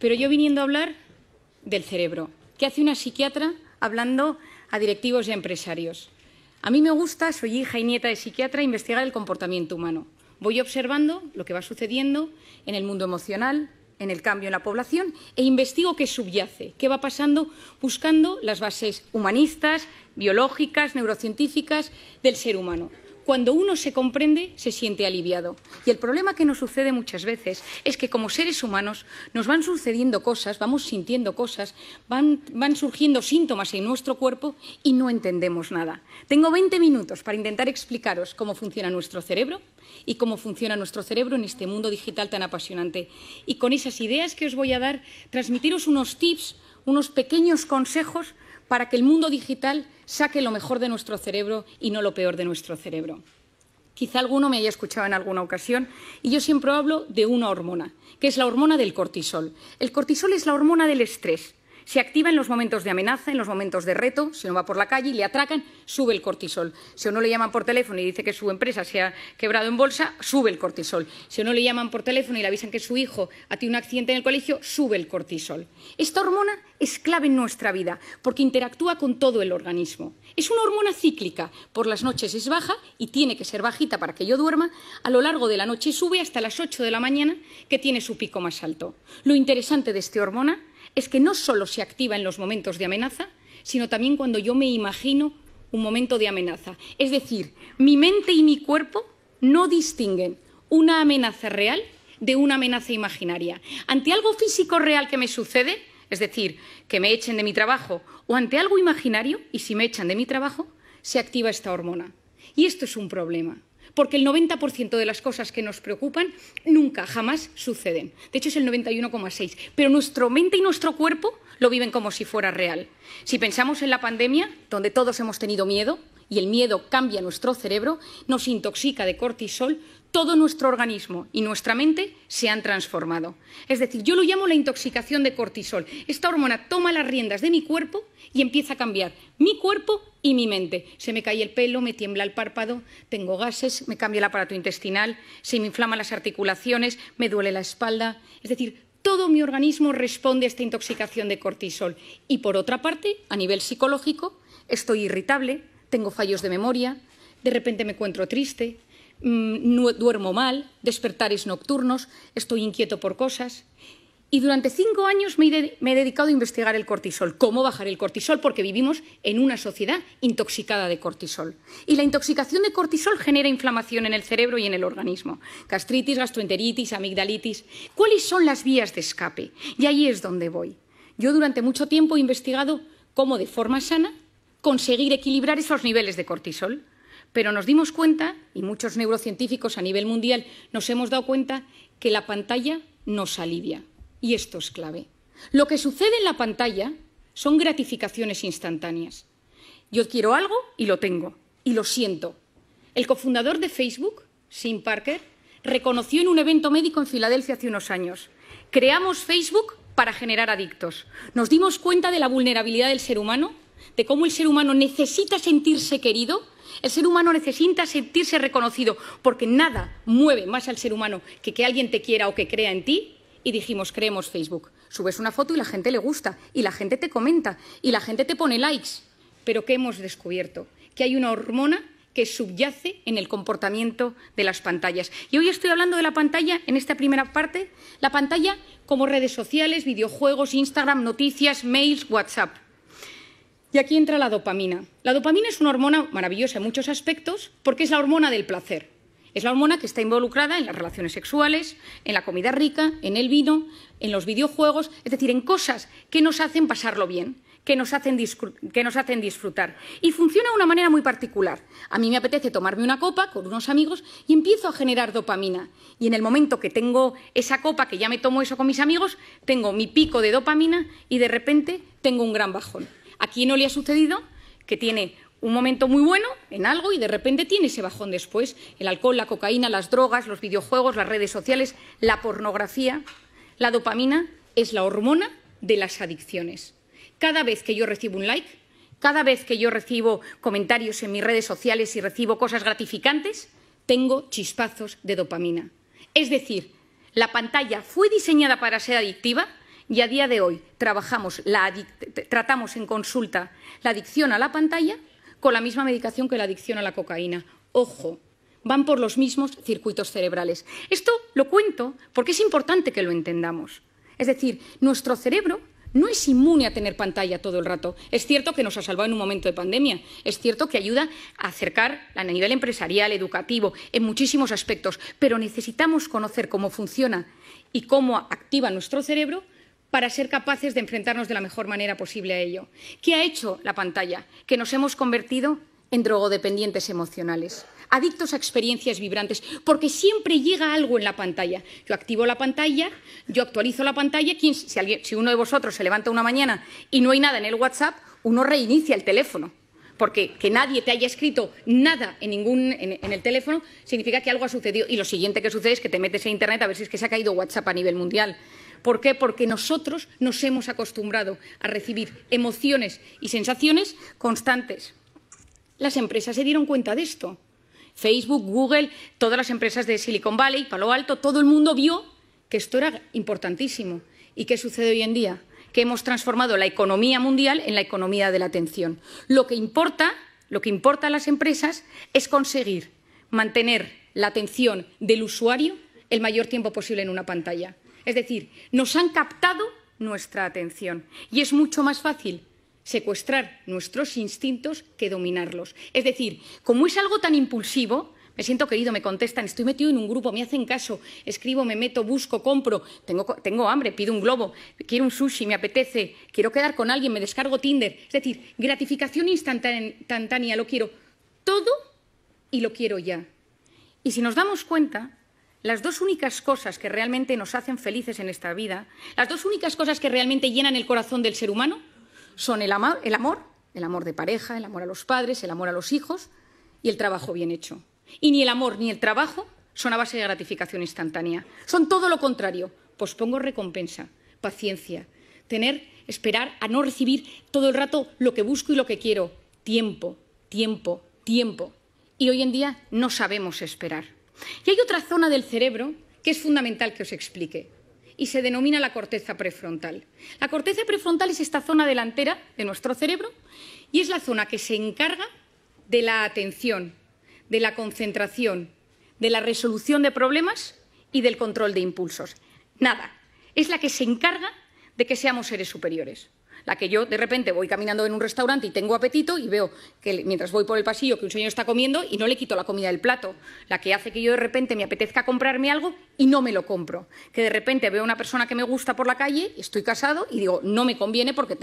Pero yo viniendo a hablar del cerebro. ¿Qué hace una psiquiatra hablando a directivos y a empresarios? A mí me gusta, soy hija y nieta de psiquiatra, investigar el comportamiento humano. Voy observando lo que va sucediendo en el mundo emocional, en el cambio en la población, e investigo qué subyace, qué va pasando, buscando las bases humanistas, biológicas, neurocientíficas del ser humano. Cuando uno se comprende, se siente aliviado. Y el problema que nos sucede muchas veces es que como seres humanos nos van sucediendo cosas, vamos sintiendo cosas, van surgiendo síntomas en nuestro cuerpo y no entendemos nada. Tengo 20 minutos para intentar explicaros cómo funciona nuestro cerebro y cómo funciona nuestro cerebro en este mundo digital tan apasionante. Y con esas ideas que os voy a dar, transmitiros unos tips, unos pequeños consejos para que el mundo digital saque lo mejor de nuestro cerebro y no lo peor de nuestro cerebro. Quizá alguno me haya escuchado en alguna ocasión y yo siempre hablo de una hormona, que es la hormona del cortisol. El cortisol es la hormona del estrés. Se activa en los momentos de amenaza, en los momentos de reto. Si uno va por la calle y le atracan, sube el cortisol. Si a uno le llaman por teléfono y dice que su empresa se ha quebrado en bolsa, sube el cortisol. Si a uno le llaman por teléfono y le avisan que su hijo ha tenido un accidente en el colegio, sube el cortisol. Esta hormona es clave en nuestra vida porque interactúa con todo el organismo. Es una hormona cíclica. Por las noches es baja y tiene que ser bajita para que yo duerma. A lo largo de la noche sube hasta las 8 de la mañana, que tiene su pico más alto. Lo interesante de esta hormona es que no solo se activa en los momentos de amenaza, sino también cuando yo me imagino un momento de amenaza. Es decir, mi mente y mi cuerpo no distinguen una amenaza real de una amenaza imaginaria. Ante algo físico real que me sucede, es decir, que me echen de mi trabajo, o ante algo imaginario, y si me echan de mi trabajo, se activa esta hormona. Y esto es un problema, porque el 90% de las cosas que nos preocupan nunca, jamás suceden. De hecho, es el 91,6%. Pero nuestra mente y nuestro cuerpo lo viven como si fuera real. Si pensamos en la pandemia, donde todos hemos tenido miedo, y el miedo cambia nuestro cerebro, nos intoxica de cortisol, todo nuestro organismo y nuestra mente se han transformado. Es decir, yo lo llamo la intoxicación de cortisol. Esta hormona toma las riendas de mi cuerpo y empieza a cambiar mi cuerpo y mi mente. Se me cae el pelo, me tiembla el párpado, tengo gases, me cambia el aparato intestinal, se me inflaman las articulaciones, me duele la espalda. Es decir, todo mi organismo responde a esta intoxicación de cortisol. Y por otra parte, a nivel psicológico, estoy irritable, tengo fallos de memoria, de repente me encuentro triste, duermo mal, despertares nocturnos, estoy inquieto por cosas. Y durante 5 años me he dedicado a investigar el cortisol, cómo bajar el cortisol, porque vivimos en una sociedad intoxicada de cortisol. Y la intoxicación de cortisol genera inflamación en el cerebro y en el organismo. Gastritis, gastroenteritis, amigdalitis. ¿Cuáles son las vías de escape? Y ahí es donde voy. Yo durante mucho tiempo he investigado cómo de forma sana conseguir equilibrar esos niveles de cortisol. Pero nos dimos cuenta, y muchos neurocientíficos a nivel mundial nos hemos dado cuenta, que la pantalla nos alivia. Y esto es clave. Lo que sucede en la pantalla son gratificaciones instantáneas. Yo quiero algo y lo tengo, y lo siento. El cofundador de Facebook, Tim Parker, reconoció en un evento médico en Filadelfia hace unos años: creamos Facebook para generar adictos. Nos dimos cuenta de la vulnerabilidad del ser humano, de cómo el ser humano necesita sentirse querido. El ser humano necesita sentirse reconocido, porque nada mueve más al ser humano que alguien te quiera o que crea en ti. Y dijimos, creemos Facebook. Subes una foto y la gente le gusta, y la gente te comenta, y la gente te pone likes. Pero ¿qué hemos descubierto? Que hay una hormona que subyace en el comportamiento de las pantallas. Y hoy estoy hablando de la pantalla, en esta primera parte, la pantalla como redes sociales, videojuegos, Instagram, noticias, mails, WhatsApp. Y aquí entra la dopamina. La dopamina es una hormona maravillosa en muchos aspectos porque es la hormona del placer. Es la hormona que está involucrada en las relaciones sexuales, en la comida rica, en el vino, en los videojuegos, es decir, en cosas que nos hacen pasarlo bien, que nos hacen disfrutar. Y funciona de una manera muy particular. A mí me apetece tomarme una copa con unos amigos y empiezo a generar dopamina. Y en el momento que tengo esa copa, que ya me tomo eso con mis amigos, tengo mi pico de dopamina y de repente tengo un gran bajón. ¿A quién no le ha sucedido que tiene un momento muy bueno en algo y de repente tiene ese bajón después? El alcohol, la cocaína, las drogas, los videojuegos, las redes sociales, la pornografía. La dopamina es la hormona de las adicciones. Cada vez que yo recibo un like, cada vez que yo recibo comentarios en mis redes sociales y recibo cosas gratificantes, tengo chispazos de dopamina. Es decir, la pantalla fue diseñada para ser adictiva y a día de hoy tratamos en consulta la adicción a la pantalla con la misma medicación que la adicción a la cocaína. Ojo, van por los mismos circuitos cerebrales. Esto lo cuento porque es importante que lo entendamos. Es decir, nuestro cerebro no es inmune a tener pantalla todo el rato. Es cierto que nos ha salvado en un momento de pandemia. Es cierto que ayuda a acercar a nivel empresarial, educativo, en muchísimos aspectos. Pero necesitamos conocer cómo funciona y cómo activa nuestro cerebro para ser capaces de enfrentarnos de la mejor manera posible a ello. ¿Qué ha hecho la pantalla? Que nos hemos convertido en drogodependientes emocionales, adictos a experiencias vibrantes, porque siempre llega algo en la pantalla. Yo activo la pantalla, yo actualizo la pantalla. Si uno de vosotros se levanta una mañana y no hay nada en el WhatsApp, uno reinicia el teléfono, porque que nadie te haya escrito nada en el teléfono significa que algo ha sucedido. Y lo siguiente que sucede es que te metes en Internet a ver si es que se ha caído WhatsApp a nivel mundial. ¿Por qué? Porque nosotros nos hemos acostumbrado a recibir emociones y sensaciones constantes. Las empresas se dieron cuenta de esto. Facebook, Google, todas las empresas de Silicon Valley, Palo Alto, todo el mundo vio que esto era importantísimo. ¿Y qué sucede hoy en día? Que hemos transformado la economía mundial en la economía de la atención. Lo que importa a las empresas es conseguir mantener la atención del usuario el mayor tiempo posible en una pantalla. Es decir, nos han captado nuestra atención y es mucho más fácil secuestrar nuestros instintos que dominarlos. Es decir, como es algo tan impulsivo, me siento querido, me contestan, estoy metido en un grupo, me hacen caso, escribo, me meto, busco, compro, tengo hambre, pido un globo, quiero un sushi, me apetece, quiero quedar con alguien, me descargo Tinder. Es decir, gratificación instantánea, lo quiero todo y lo quiero ya. Y si nos damos cuenta, las dos únicas cosas que realmente nos hacen felices en esta vida, las dos únicas cosas que realmente llenan el corazón del ser humano, son el amor de pareja, el amor a los padres, el amor a los hijos y el trabajo bien hecho. Y ni el amor ni el trabajo son a base de gratificación instantánea. Son todo lo contrario. Pospongo recompensa, paciencia, esperar a no recibir todo el rato lo que busco y lo que quiero. Tiempo, tiempo, tiempo. Y hoy en día no sabemos esperar. Y hay otra zona del cerebro que es fundamental que os explique. Y se denomina la corteza prefrontal. La corteza prefrontal es esta zona delantera de nuestro cerebro y es la zona que se encarga de la atención, de la concentración, de la resolución de problemas y del control de impulsos. Nada, es la que se encarga de que seamos seres superiores. La que yo de repente voy caminando en un restaurante y tengo apetito y veo que mientras voy por el pasillo que un señor está comiendo y no le quito la comida del plato. La que hace que yo de repente me apetezca comprarme algo y no me lo compro. Que de repente veo a una persona que me gusta por la calle, estoy casado y digo, no me conviene porque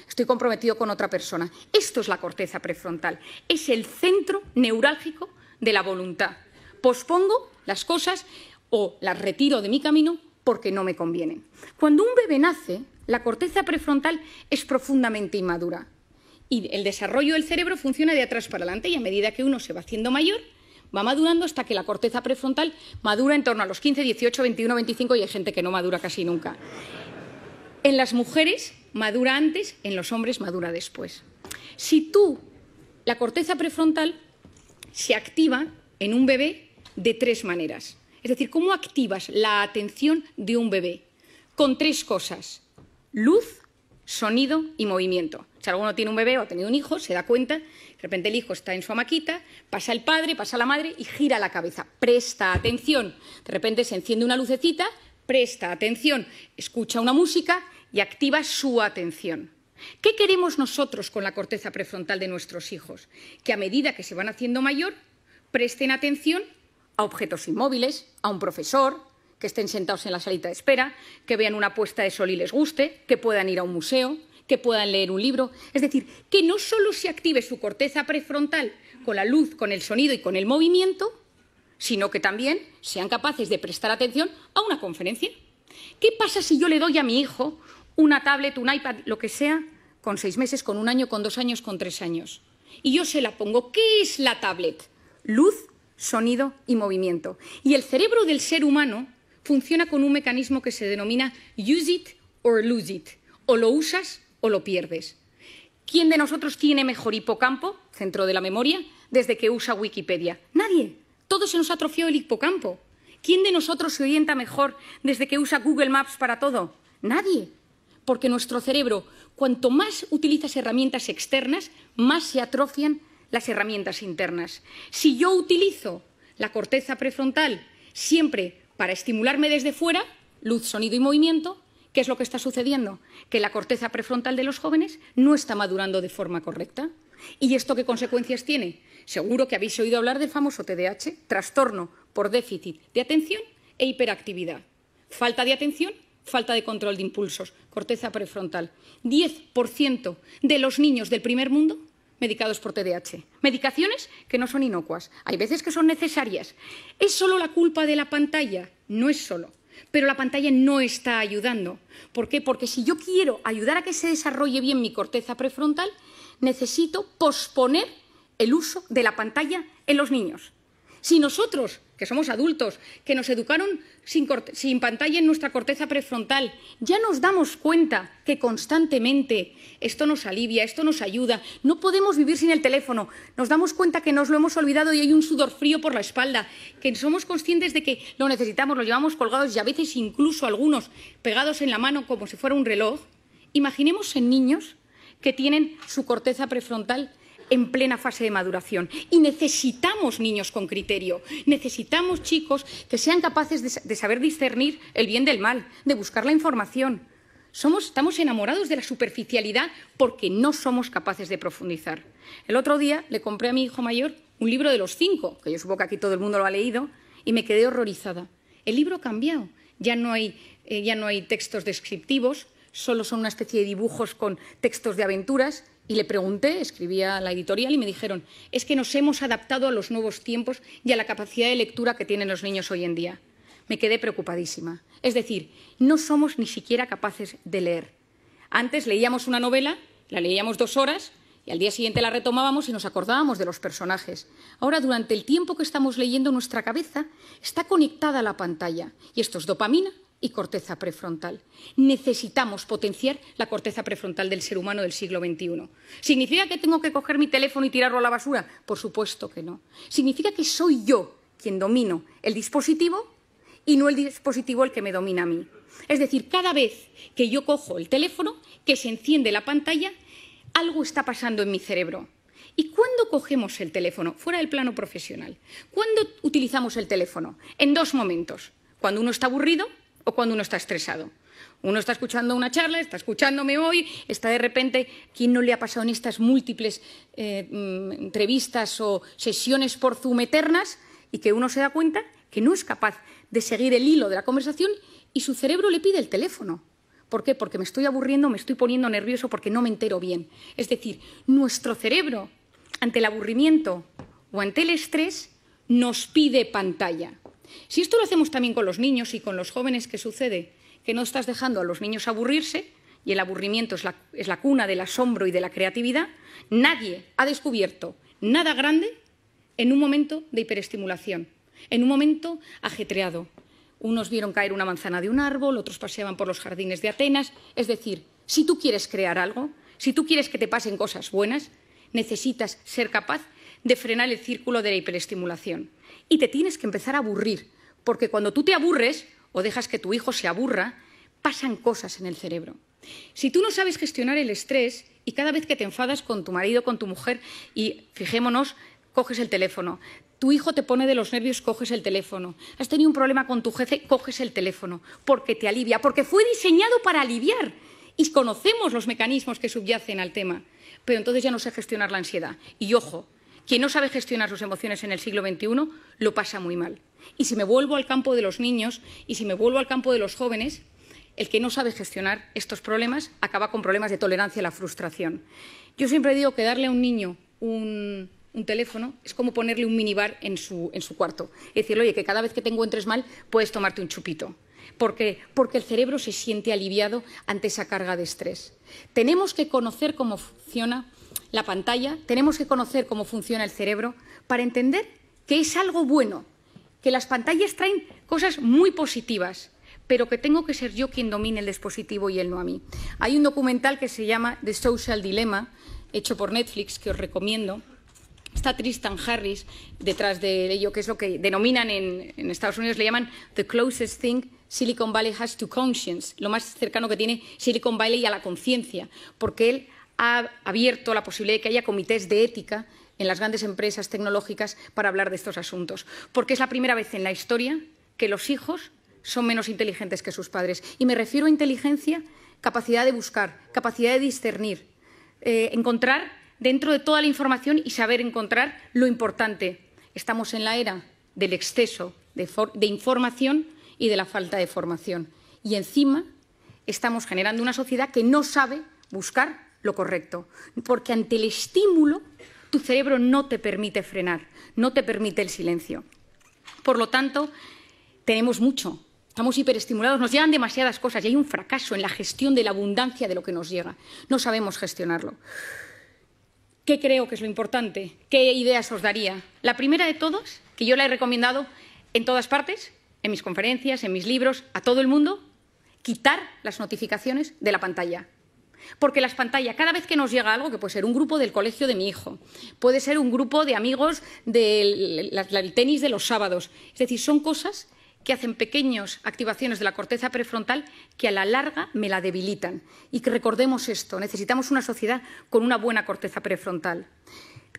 estoy comprometido con otra persona. Esto es la corteza prefrontal. Es el centro neurálgico de la voluntad. Pospongo las cosas o las retiro de mi camino porque no me conviene. Cuando un bebé nace, la corteza prefrontal es profundamente inmadura y el desarrollo del cerebro funciona de atrás para adelante y a medida que uno se va haciendo mayor, va madurando hasta que la corteza prefrontal madura en torno a los 15, 18, 21, 25 y hay gente que no madura casi nunca. En las mujeres madura antes, en los hombres madura después. La corteza prefrontal se activa en un bebé de tres maneras. Es decir, ¿cómo activas la atención de un bebé? Con tres cosas: luz, sonido y movimiento. Si alguno tiene un bebé o ha tenido un hijo, se da cuenta, de repente el hijo está en su hamaquita, pasa el padre, pasa la madre y gira la cabeza. Presta atención. De repente se enciende una lucecita, presta atención, escucha una música y activa su atención. ¿Qué queremos nosotros con la corteza prefrontal de nuestros hijos? Que a medida que se van haciendo mayor, presten atención a objetos inmóviles, a un profesor, que estén sentados en la salita de espera, que vean una puesta de sol y les guste, que puedan ir a un museo, que puedan leer un libro. Es decir, que no solo se active su corteza prefrontal con la luz, con el sonido y con el movimiento, sino que también sean capaces de prestar atención a una conferencia. ¿Qué pasa si yo le doy a mi hijo una tablet, un iPad, lo que sea, con 6 meses, con 1 año, con 2 años, con 3 años? Y yo se la pongo. ¿Qué es la tablet? Luz, sonido y movimiento. Y el cerebro del ser humano funciona con un mecanismo que se denomina use it or lose it. O lo usas o lo pierdes. ¿Quién de nosotros tiene mejor hipocampo, centro de la memoria, desde que usa Wikipedia? Nadie. Todos se nos atrofió el hipocampo. ¿Quién de nosotros se orienta mejor desde que usa Google Maps para todo? Nadie. porque nuestro cerebro, cuanto más utilizas herramientas externas, más se atrofian las herramientas internas. Si yo utilizo la corteza prefrontal siempre para estimularme desde fuera, luz, sonido y movimiento, ¿qué es lo que está sucediendo? Que la corteza prefrontal de los jóvenes no está madurando de forma correcta. ¿Y esto qué consecuencias tiene? Seguro que habéis oído hablar del famoso TDAH, trastorno por déficit de atención e hiperactividad. Falta de atención, falta de control de impulsos, corteza prefrontal. 10% de los niños del primer mundo medicados por TDAH. Medicaciones que no son inocuas. Hay veces que son necesarias. ¿Es solo la culpa de la pantalla? No es solo. Pero la pantalla no está ayudando. ¿Por qué? Porque si yo quiero ayudar a que se desarrolle bien mi corteza prefrontal, necesito posponer el uso de la pantalla en los niños. Si nosotros, que somos adultos, que nos educaron sin pantalla en nuestra corteza prefrontal, ya nos damos cuenta que constantemente esto nos alivia, esto nos ayuda, no podemos vivir sin el teléfono, nos damos cuenta que nos lo hemos olvidado y hay un sudor frío por la espalda, que somos conscientes de que lo necesitamos, lo llevamos colgados y a veces incluso algunos pegados en la mano como si fuera un reloj. Imaginemos en niños que tienen su corteza prefrontal en plena fase de maduración. Y necesitamos niños con criterio, necesitamos chicos que sean capaces de saber discernir el bien del mal, de buscar la información. Estamos enamorados de la superficialidad porque no somos capaces de profundizar. El otro día le compré a mi hijo mayor un libro de los 5, que yo supongo que aquí todo el mundo lo ha leído, y me quedé horrorizada. El libro ha cambiado, ya no hay textos descriptivos, solo son una especie de dibujos con textos de aventuras. Y le pregunté, escribía a la editorial y me dijeron, es que nos hemos adaptado a los nuevos tiempos y a la capacidad de lectura que tienen los niños hoy en día. Me quedé preocupadísima. Es decir, no somos ni siquiera capaces de leer. Antes leíamos una novela, la leíamos 2 horas y al día siguiente la retomábamos y nos acordábamos de los personajes. Ahora, durante el tiempo que estamos leyendo, nuestra cabeza está conectada a la pantalla y esto es dopamina y corteza prefrontal. Necesitamos potenciar la corteza prefrontal del ser humano del siglo XXI. ¿Significa que tengo que coger mi teléfono y tirarlo a la basura? Por supuesto que no. Significa que soy yo quien domino el dispositivo y no el dispositivo el que me domina a mí. Es decir, cada vez que yo cojo el teléfono, que se enciende la pantalla, algo está pasando en mi cerebro. ¿Y cuándo cogemos el teléfono? Fuera del plano profesional. ¿Cuándo utilizamos el teléfono? En 2 momentos. Cuando uno está aburrido o cuando uno está estresado. Uno está escuchando una charla, está escuchándome hoy, está de repente, ¿quién no le ha pasado en estas múltiples entrevistas o sesiones por Zoom eternas? Y que uno se da cuenta que no es capaz de seguir el hilo de la conversación y su cerebro le pide el teléfono. ¿Por qué? Porque me estoy aburriendo, me estoy poniendo nervioso porque no me entero bien. Es decir, nuestro cerebro, ante el aburrimiento o ante el estrés, nos pide pantalla. Si esto lo hacemos también con los niños y con los jóvenes, ¿qué sucede? Que no estás dejando a los niños aburrirse y el aburrimiento es la cuna del asombro y de la creatividad. Nadie ha descubierto nada grande en un momento de hiperestimulación, en un momento ajetreado. Unos vieron caer una manzana de un árbol, otros paseaban por los jardines de Atenas. Es decir, si tú quieres crear algo, si tú quieres que te pasen cosas buenas, necesitas ser capaz de frenar el círculo de la hiperestimulación. Y te tienes que empezar a aburrir, porque cuando tú te aburres o dejas que tu hijo se aburra, pasan cosas en el cerebro. Si tú no sabes gestionar el estrés y cada vez que te enfadas con tu marido, con tu mujer, y fijémonos, coges el teléfono, tu hijo te pone de los nervios, coges el teléfono, has tenido un problema con tu jefe, coges el teléfono, porque te alivia, porque fue diseñado para aliviar y conocemos los mecanismos que subyacen al tema, pero entonces ya no sé gestionar la ansiedad. Y ojo, quien no sabe gestionar sus emociones en el siglo XXI lo pasa muy mal. Y si me vuelvo al campo de los niños y si me vuelvo al campo de los jóvenes, el que no sabe gestionar estos problemas acaba con problemas de tolerancia a la frustración. Yo siempre digo que darle a un niño un teléfono es como ponerle un minibar en su cuarto. Es decir, oye, que cada vez que te encuentres mal puedes tomarte un chupito. Porque el cerebro se siente aliviado ante esa carga de estrés. Tenemos que conocer cómo funciona la pantalla, tenemos que conocer cómo funciona el cerebro para entender que es algo bueno, que las pantallas traen cosas muy positivas, pero que tengo que ser yo quien domine el dispositivo y él no a mí. Hay un documental que se llama The Social Dilemma, hecho por Netflix, que os recomiendo. Está Tristan Harris detrás de ello, que es lo que denominan en Estados Unidos, le llaman the closest thing Silicon Valley has to conscience, lo más cercano que tiene Silicon Valley a la conciencia, porque él ha abierto la posibilidad de que haya comités de ética en las grandes empresas tecnológicas para hablar de estos asuntos, porque es la primera vez en la historia que los hijos son menos inteligentes que sus padres. Y me refiero a inteligencia, capacidad de buscar, capacidad de discernir, encontrar dentro de toda la información y saber encontrar lo importante. Estamos en la era del exceso de información y de la falta de formación. Y encima estamos generando una sociedad que no sabe buscar lo correcto, porque ante el estímulo tu cerebro no te permite frenar, no te permite el silencio. Por lo tanto, tenemos mucho, estamos hiperestimulados, nos llegan demasiadas cosas y hay un fracaso en la gestión de la abundancia de lo que nos llega. No sabemos gestionarlo. ¿Qué creo que es lo importante? ¿Qué ideas os daría? La primera de todas, que yo la he recomendado en todas partes, en mis conferencias, en mis libros, a todo el mundo, quitar las notificaciones de la pantalla. Porque las pantallas, cada vez que nos llega algo, que puede ser un grupo del colegio de mi hijo, puede ser un grupo de amigos del tenis de los sábados, es decir, son cosas que hacen pequeñas activaciones de la corteza prefrontal que a la larga me la debilitan. Y que recordemos esto, necesitamos una sociedad con una buena corteza prefrontal.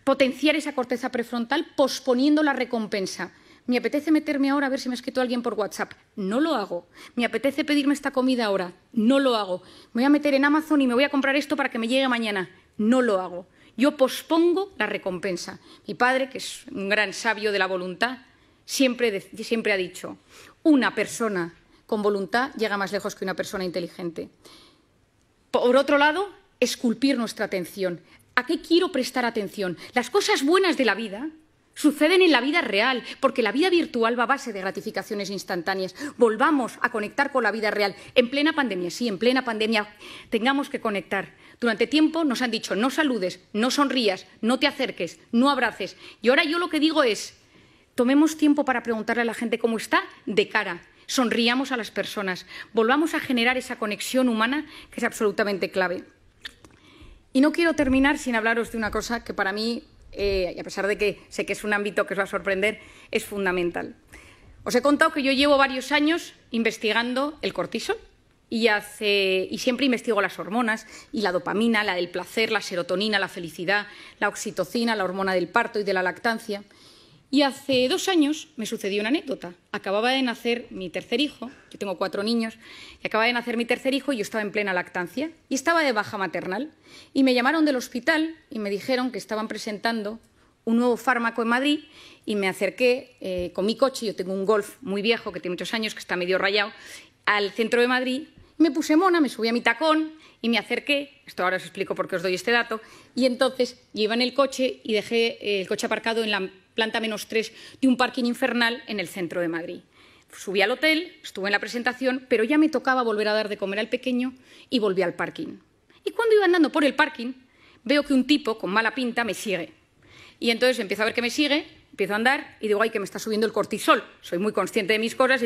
Potenciar esa corteza prefrontal posponiendo la recompensa. Me apetece meterme ahora a ver si me ha escrito alguien por WhatsApp. No lo hago. Me apetece pedirme esta comida ahora. No lo hago. Me voy a meter en Amazon y me voy a comprar esto para que me llegue mañana. No lo hago. Yo pospongo la recompensa. Mi padre, que es un gran sabio de la voluntad, siempre ha dicho, una persona con voluntad llega más lejos que una persona inteligente. Por otro lado, esculpir nuestra atención. ¿A qué quiero prestar atención? Las cosas buenas de la vida suceden en la vida real, porque la vida virtual va a base de gratificaciones instantáneas. Volvamos a conectar con la vida real. En plena pandemia, sí, en plena pandemia tengamos que conectar. Durante tiempo nos han dicho no saludes, no sonrías, no te acerques, no abraces. Y ahora yo lo que digo es, tomemos tiempo para preguntarle a la gente cómo está de cara. Sonriamos a las personas. Volvamos a generar esa conexión humana que es absolutamente clave. Y no quiero terminar sin hablaros de una cosa que para mí, y a pesar de que sé que es un ámbito que os va a sorprender, es fundamental. Os he contado que yo llevo varios años investigando el cortisol y siempre investigo las hormonas y la dopamina, la del placer, la serotonina, la felicidad, la oxitocina, la hormona del parto y de la lactancia. Y hace 2 años me sucedió una anécdota. Acababa de nacer mi tercer hijo, yo tengo 4 niños, y acababa de nacer mi tercer hijo y yo estaba en plena lactancia y estaba de baja maternal. Y me llamaron del hospital y me dijeron que estaban presentando un nuevo fármaco en Madrid y me acerqué con mi coche, yo tengo un Golf muy viejo que tiene muchos años, que está medio rayado, al centro de Madrid. Me puse mona, me subí a mi tacón y me acerqué, esto ahora os explico por qué os doy este dato, y entonces yo iba en el coche y dejé el coche aparcado en la planta -3 de un parking infernal en el centro de Madrid. Subí al hotel, estuve en la presentación, pero ya me tocaba volver a dar de comer al pequeño y volví al parking. Y cuando iba andando por el parking, veo que un tipo con mala pinta me sigue. Y entonces empiezo a ver que me sigue, empiezo a andar y digo, ay, que me está subiendo el cortisol. Soy muy consciente de mis cosas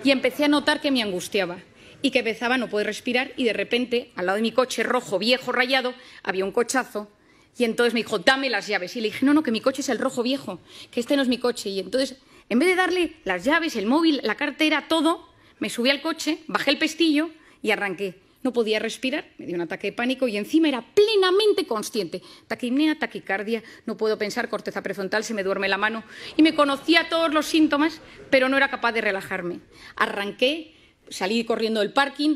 y empecé a notar que me angustiaba y que empezaba a no poder respirar y de repente, al lado de mi coche rojo, viejo, rayado, había un cochazo. Y entonces me dijo, dame las llaves. Y le dije, no, que mi coche es el rojo viejo, que este no es mi coche. Y entonces, en vez de darle las llaves, el móvil, la cartera, todo, me subí al coche, bajé el pestillo y arranqué. No podía respirar, me dio un ataque de pánico y encima era plenamente consciente. Taquipnea, taquicardia, no puedo pensar, corteza prefrontal, se me duerme la mano. Y me conocía todos los síntomas, pero no era capaz de relajarme. Arranqué, salí corriendo del parking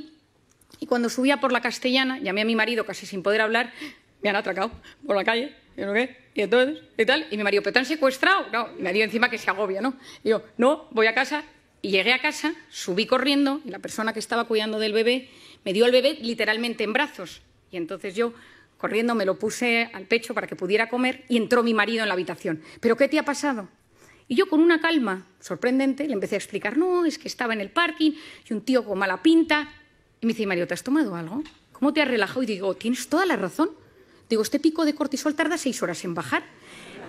y cuando subía por la Castellana, llamé a mi marido casi sin poder hablar. Me han atracado por la calle, y no qué, y entonces, y tal, y mi marido, ¿pero te han secuestrado? No, y me dio encima que se agobia, ¿no? Y yo, no, voy a casa, y llegué a casa, subí corriendo, y la persona que estaba cuidando del bebé me dio al bebé literalmente en brazos, y entonces yo, corriendo, me lo puse al pecho para que pudiera comer, y entró mi marido en la habitación. ¿Pero qué te ha pasado? Y yo, con una calma sorprendente, le empecé a explicar, no, es que estaba en el parking, y un tío con mala pinta, y me dice, Mario, ¿te has tomado algo? ¿Cómo te has relajado? Y digo, tienes toda la razón. Digo, este pico de cortisol tarda 6 horas en bajar.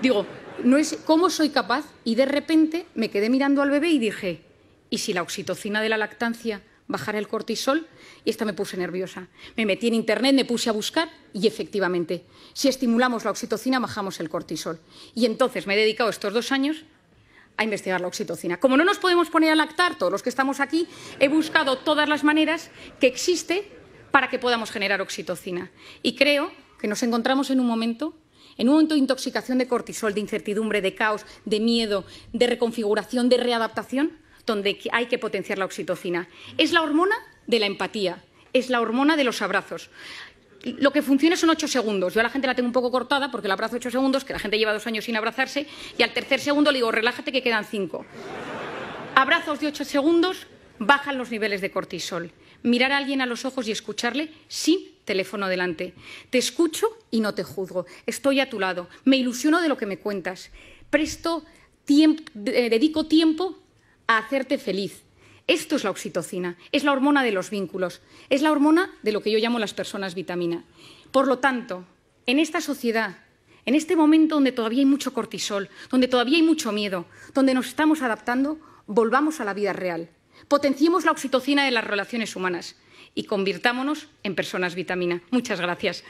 Digo, no es cómo soy capaz. Y de repente me quedé mirando al bebé y dije, ¿y si la oxitocina de la lactancia bajara el cortisol? Y esta me puse nerviosa. Me metí en internet, me puse a buscar y efectivamente, si estimulamos la oxitocina, bajamos el cortisol. Y entonces me he dedicado estos 2 años a investigar la oxitocina. Como no nos podemos poner a lactar todos los que estamos aquí, he buscado todas las maneras que existe para que podamos generar oxitocina. Y creo que nos encontramos en un momento de intoxicación de cortisol, de incertidumbre, de caos, de miedo, de reconfiguración, de readaptación, donde hay que potenciar la oxitocina. Es la hormona de la empatía, es la hormona de los abrazos. Lo que funciona son 8 segundos. Yo a la gente la tengo un poco cortada porque la abrazo 8 segundos, que la gente lleva 2 años sin abrazarse, y al tercer segundo le digo, relájate que quedan 5. Abrazos de 8 segundos bajan los niveles de cortisol. Mirar a alguien a los ojos y escucharle sin teléfono delante. Te escucho y no te juzgo. Estoy a tu lado. Me ilusiono de lo que me cuentas. Dedico tiempo a hacerte feliz. Esto es la oxitocina, es la hormona de los vínculos, es la hormona de lo que yo llamo las personas vitamina. Por lo tanto, en esta sociedad, en este momento donde todavía hay mucho cortisol, donde todavía hay mucho miedo, donde nos estamos adaptando, volvamos a la vida real. Potenciemos la oxitocina de las relaciones humanas y convirtámonos en personas vitamina. Muchas gracias.